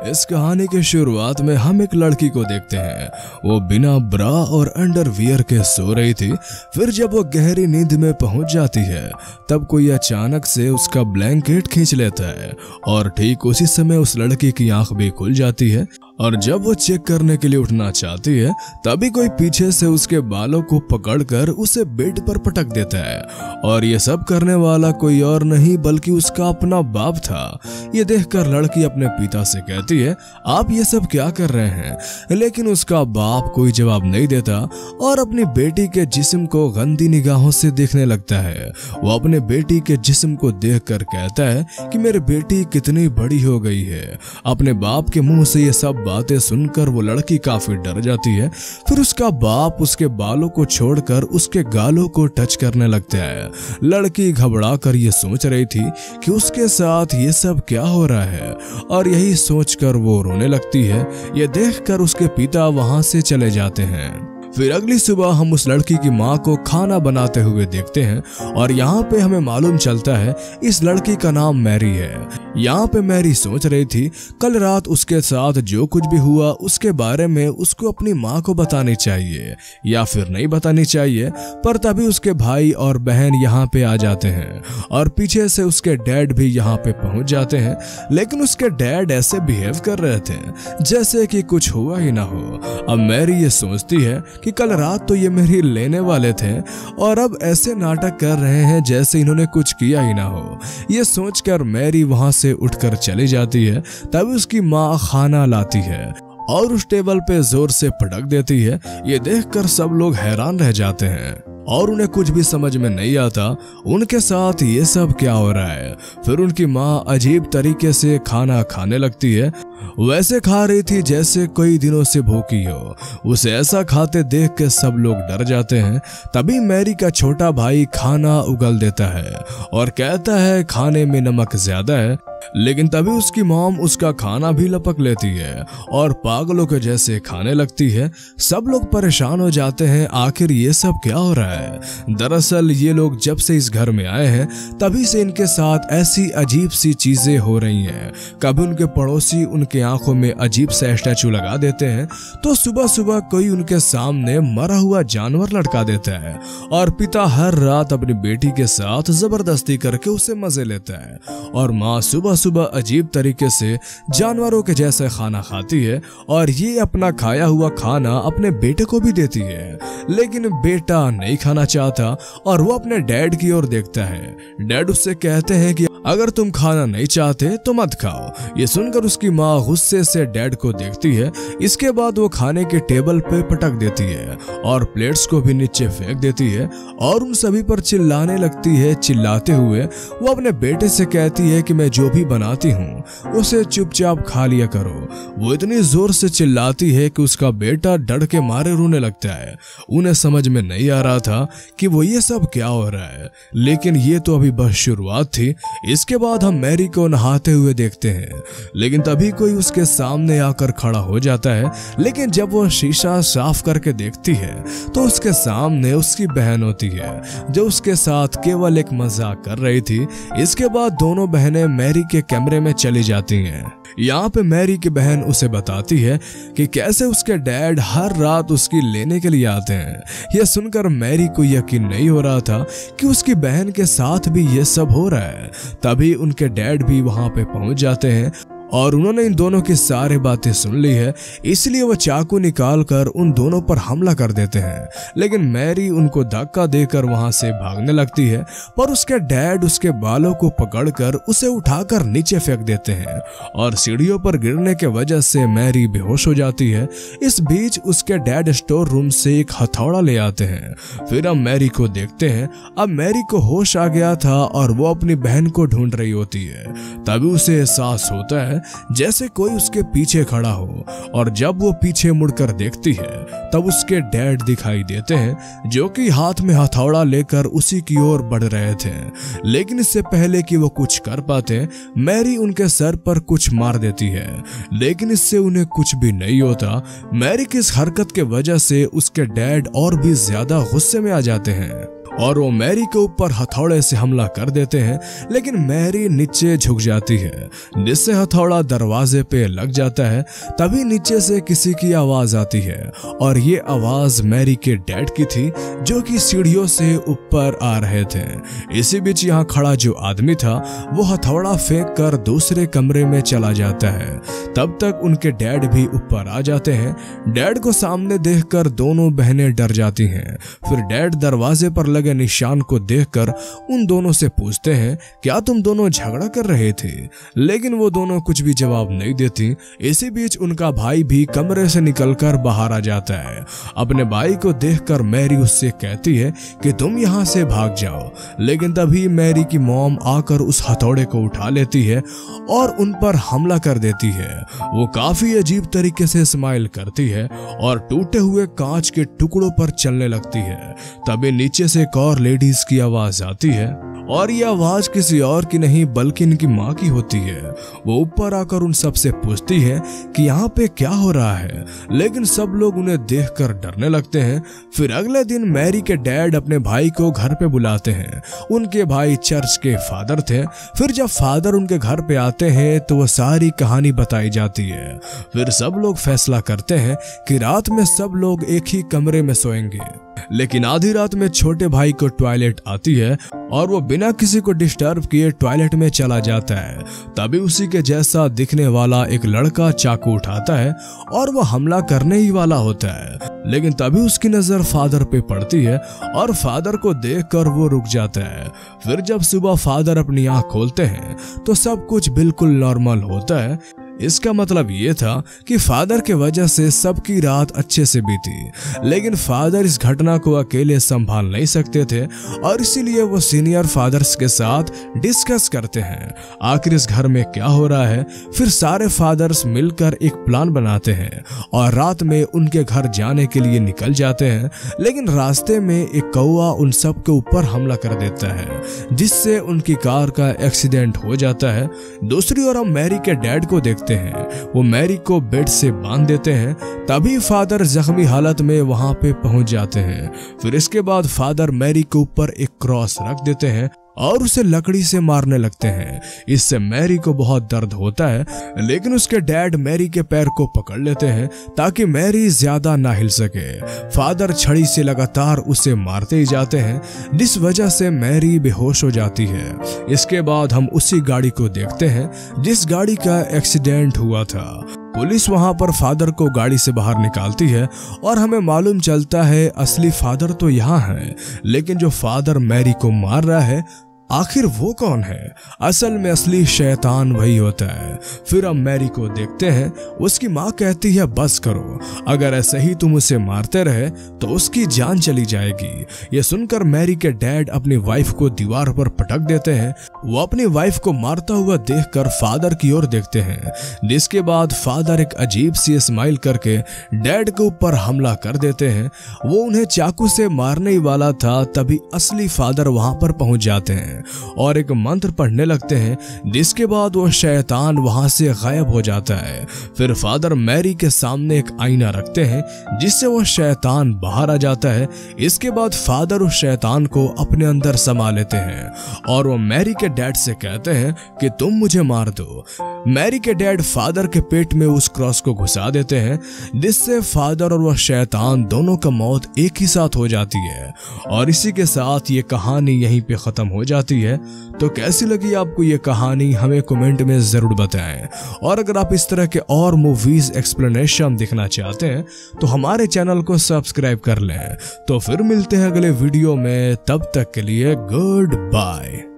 इस कहानी के शुरुआत में हम एक लड़की को देखते हैं। वो बिना ब्रा और अंडरवियर के सो रही थी। फिर जब वो गहरी नींद में पहुंच जाती है तब कोई अचानक से उसका ब्लैंकेट खींच लेता है और ठीक उसी समय उस लड़की की आंख भी खुल जाती है। और जब वो चेक करने के लिए उठना चाहती है तभी कोई पीछे से उसके बालों को पकड़कर उसे बेड पर पटक देता है। और ये सब करने वाला कोई और नहीं बल्कि उसका अपना बाप था। ये देखकर लड़की अपने पिता से कहती है, आप ये सब क्या कर रहे हैं? लेकिन उसका बाप कोई जवाब नहीं देता और अपनी बेटी के जिस्म को गंदी निगाहों से देखने लगता है। वो अपने बेटी के जिस्म को देखकर कहता है कि मेरी बेटी कितनी बड़ी हो गई है। अपने बाप के मुंह से ये सब बातें सुनकर वो लड़की काफी डर जाती है। फिर उसका बाप उसके बालों को छोड़कर उसके गालों को टच करने लगता है। लड़की घबराकर ये सोच रही थी कि उसके साथ ये सब क्या हो रहा है और यही सोचकर वो रोने लगती है। ये देखकर उसके पिता वहां से चले जाते हैं। फिर अगली सुबह हम उस लड़की की माँ को खाना बनाते हुए देखते हैं और यहाँ पे हमें मालूम चलता है इस लड़की का नाम मैरी है। यहाँ पे मैरी सोच रही थी कल रात उसके साथ जो कुछ भी हुआ उसके बारे में उसको अपनी माँ को बतानी चाहिए या फिर नहीं बतानी चाहिए। पर तभी उसके भाई और बहन यहाँ पे आ जाते हैं और पीछे से उसके डैड भी यहाँ पे पहुंच जाते हैं। लेकिन उसके डैड ऐसे बिहेव कर रहे थे जैसे कि कुछ हुआ ही ना हो। अब मैरी ये सोचती है कि कल रात तो ये मेरी लेने वाले थे और अब ऐसे नाटक कर रहे हैं जैसे इन्होंने कुछ किया ही ना हो। ये सोचकर मैरी वहां से उठकर चली जाती है। तभी उसकी माँ खाना लाती है और उस टेबल पे जोर से पटक देती है। ये देखकर सब लोग हैरान रह जाते हैं और उन्हें कुछ भी समझ में नहीं आता उनके साथ ये सब क्या हो रहा है। फिर उनकी माँ अजीब तरीके से खाना खाने लगती है। वैसे खा रही थी जैसे कई दिनों से भूखी हो। उसे ऐसा खाते देख के सब लोग डर जाते हैं। तभी मैरी का छोटा भाई खाना उगल देता है और कहता है खाने में नमक ज्यादा है। लेकिन तभी उसकी मॉम उसका खाना भी लपक लेती है और पागलों के जैसे खाने लगती है। सब लोग परेशान हो जाते हैं, आखिर ये सब क्या हो रहा है। दरअसल ये लोग जब से इस घर में आए हैं तभी से इनके साथ ऐसी अजीब सी चीजें हो रही हैं। कभी उनके पड़ोसी उनके आंखों में अजीब सा स्टैचू लगा देते हैं तो सुबह सुबह कोई उनके सामने मरा हुआ जानवर लटका देता है और पिता हर रात अपनी बेटी के साथ जबरदस्ती करके उसे मजे लेता है। और माँ सुबह सुबह अजीब तरीके से जानवरों के जैसे खाना खाती है और ये अपना खाया हुआ खाना अपने बेटे को भी देती है। लेकिन बेटा नहीं खाना चाहता और वो अपने डैड की ओर देखता है। डैड उससे कहते हैं कि अगर तुम खाना नहीं चाहते तो मत खाओ। ये सुनकर उसकी माँ गुस्से से डैड को देखती है। इसके बाद वो खाने के टेबल पे पटक देती है और प्लेट्स को भी नीचे फेंक देती है और उन सभी पर चिल्लाने लगती है। चिल्लाते हुए वो अपने बेटे से कहती है कि मैं जो भी बनाती हूँ उसे चुपचाप खा लिया करो। वो इतनी जोर से चिल्लाती है कि उसका बेटा डर के मारे रोने लगता है। उन्हें समझ में नहीं आ रहा था कि वो ये सब क्या हो रहा है, लेकिन ये तो अभी बस शुरुआत थी। इसके बाद हम मैरी को नहाते हुए देखते हैं। लेकिन तभी कोई उसके सामने आकर खड़ा हो जाता है। लेकिन जब वो शीशा साफ करके देखती है तो उसके सामने उसकी बहन होती है जो उसके साथ केवल एक मजाक कर रही थी। इसके बाद दोनों बहनें मैरी के कमरे में चली जाती हैं। यहाँ पे मैरी की बहन उसे बताती है कि कैसे उसके डैड हर रात उसकी लेने के लिए आते हैं। यह सुनकर मैरी को यकीन नहीं हो रहा था कि उसकी बहन के साथ भी ये सब हो रहा है। तभी उनके डैड भी वहां पे पहुंच जाते हैं और उन्होंने इन दोनों की सारी बातें सुन ली है, इसलिए वो चाकू निकाल कर उन दोनों पर हमला कर देते हैं। लेकिन मैरी उनको धक्का देकर वहां से भागने लगती है पर उसके डैड उसके बालों को पकड़कर उसे उठाकर नीचे फेंक देते हैं और सीढ़ियों पर गिरने के वजह से मैरी बेहोश हो जाती है। इस बीच उसके डैड स्टोर रूम से एक हथौड़ा ले आते हैं। फिर हम मैरी को देखते हैं। अब मैरी को होश आ गया था और वो अपनी बहन को ढूंढ रही होती है। तभी उसे एहसास होता है जैसे कोई उसके पीछे खड़ा हो और जब वो पीछे मुड़कर देखती है तब उसके डैड दिखाई देते हैं जो कि हाथ में हथौड़ा लेकर उसी की ओर बढ़ रहे थे। लेकिन इससे पहले कि वो कुछ कर पाते मैरी उनके सर पर कुछ मार देती है। लेकिन इससे उन्हें कुछ भी नहीं होता। मैरी की इस हरकत के वजह से उसके डैड और भी ज्यादा गुस्से में आ जाते हैं। और वो मैरी के ऊपर हथौड़े से हमला कर देते हैं, लेकिन मैरी नीचे झुक जाती है, जिससे हथौड़ा दरवाजे पे लग जाता है। तभी नीचे से किसी की आवाज आती है और ये आवाज मैरी के डैड की थी, जो कि सीढ़ियों से ऊपर आ रहे थे। इसी बीच यहाँ खड़ा जो आदमी था वो हथौड़ा फेंक कर दूसरे कमरे में चला जाता है। तब तक उनके डैड भी ऊपर आ जाते हैं। डैड को सामने देखकर दोनों बहनें डर जाती हैं। फिर डैड दरवाजे पर लगे निशान को देखकर उन दोनों से पूछते हैं, क्या तुम दोनों झगड़ा कर रहे थे? लेकिन वो दोनों कुछ भी जवाब नहीं देती। इसी बीच उनका भाई भी कमरे से निकलकर बाहर आ जाता है। अपने भाई को देखकर मैरी उससे कहती है कि तुम यहाँ से भाग जाओ, लेकिन तभी मैरी की मॉम आकर उस हथौड़े को उठा लेती है और उन पर हमला कर देती है। वो काफी अजीब तरीके से स्माइल करती है और टूटे हुए कांच के टुकड़ों पर चलने लगती है। तभी नीचे से एक और लेडीज की आवाज आती है और ये आवाज किसी और की नहीं बल्कि इनकी माँ की होती है। वो ऊपर आकर उन सब से पूछती है कि यहाँ पे क्या हो रहा है, लेकिन सब लोग उन्हें देखकर डरने लगते हैं। फिर अगले दिन मैरी के डैड अपने भाई को घर पे बुलाते हैं। उनके भाई चर्च के फादर थे। फिर जब फादर उनके घर पे आते हैं तो वो सारी कहानी बताई जाती है। फिर सब लोग फैसला करते हैं कि रात में सब लोग एक ही कमरे में सोएंगे, लेकिन आधी रात में छोटे भाई को टॉयलेट आती है और वो बिना किसी को डिस्टर्ब किए टॉयलेट में चला जाता है। तभी उसी के जैसा दिखने वाला एक लड़का चाकू उठाता है और वो हमला करने ही वाला होता है, लेकिन तभी उसकी नजर फादर पे पड़ती है और फादर को देखकर वो रुक जाता है। फिर जब सुबह फादर अपनी आंख खोलते हैं तो सब कुछ बिल्कुल नॉर्मल होता है। इसका मतलब ये था कि फादर के वजह से सबकी रात अच्छे से बीती, लेकिन फादर इस घटना को अकेले संभाल नहीं सकते थे और इसीलिए वो सीनियर फादर्स के साथ डिस्कस करते हैं आखिर इस घर में क्या हो रहा है। फिर सारे फादर्स मिलकर एक प्लान बनाते हैं और रात में उनके घर जाने के लिए निकल जाते हैं, लेकिन रास्ते में एक कौवा उन सब के ऊपर हमला कर देता है, जिससे उनकी कार का एक्सीडेंट हो जाता है। दूसरी ओर हम मैरी के डैड को देखते हैं। वो मैरी को बेड से बांध देते हैं। तभी फादर जख्मी हालत में वहां पे पहुंच जाते हैं। फिर इसके बाद फादर मैरी के ऊपर एक क्रॉस रख देते हैं और उसे लकड़ी से मारने लगते हैं। इससे मैरी को बहुत दर्द होता है, लेकिन उसके डैड मैरी के पैर को पकड़ लेते हैं ताकि मैरी ज्यादा ना हिल सके। फादर छड़ी से लगातार उसे मारते ही जाते हैं, जिस वजह से मैरी बेहोश हो जाती है। इसके बाद हम उसी गाड़ी को देखते हैं जिस गाड़ी का एक्सीडेंट हुआ था। पुलिस वहां पर फादर को गाड़ी से बाहर निकालती है और हमें मालूम चलता है असली फादर तो यहाँ है, लेकिन जो फादर मैरी को मार रहा है आखिर वो कौन है? असल में असली शैतान वही होता है। फिर हम मैरी को देखते हैं। उसकी माँ कहती है बस करो, अगर ऐसे ही तुम उसे मारते रहे तो उसकी जान चली जाएगी। ये सुनकर मैरी के डैड अपनी वाइफ को दीवार पर पटक देते हैं। वो अपनी वाइफ को मारता हुआ देखकर फादर की ओर देखते हैं, जिसके बाद फादर एक अजीब सी स्माइल करके डैड के ऊपर हमला कर देते हैं। वो उन्हें चाकू से मारने ही वाला था, तभी असली फादर वहां पर पहुंच जाते हैं और एक मंत्र पढ़ने लगते हैं, जिसके बाद वो शैतान वहां से गायब हो जाता है। फिर फादर मैरी के सामने एक आईना रखते हैं, जिससे वो शैतान बाहर आ जाता है। इसके बाद फादर उस शैतान को अपने अंदर समा लेते हैं और वो मैरी के डैड से कहते हैं कि तुम मुझे मार दो। मैरी के डैड फादर के पेट में उस क्रॉस को घुसा देते हैं, जिससे फादर और वह शैतान दोनों का मौत एक ही साथ हो जाती है। और इसी के साथ ये कहानी यहीं पे खत्म हो जाती है। तो कैसी लगी आपको ये कहानी हमें कमेंट में जरूर बताएं। और अगर आप इस तरह के और मूवीज एक्सप्लेनेशन देखना चाहते हैं तो हमारे चैनल को सब्सक्राइब कर लें। तो फिर मिलते हैं अगले वीडियो में, तब तक के लिए गुड बाय।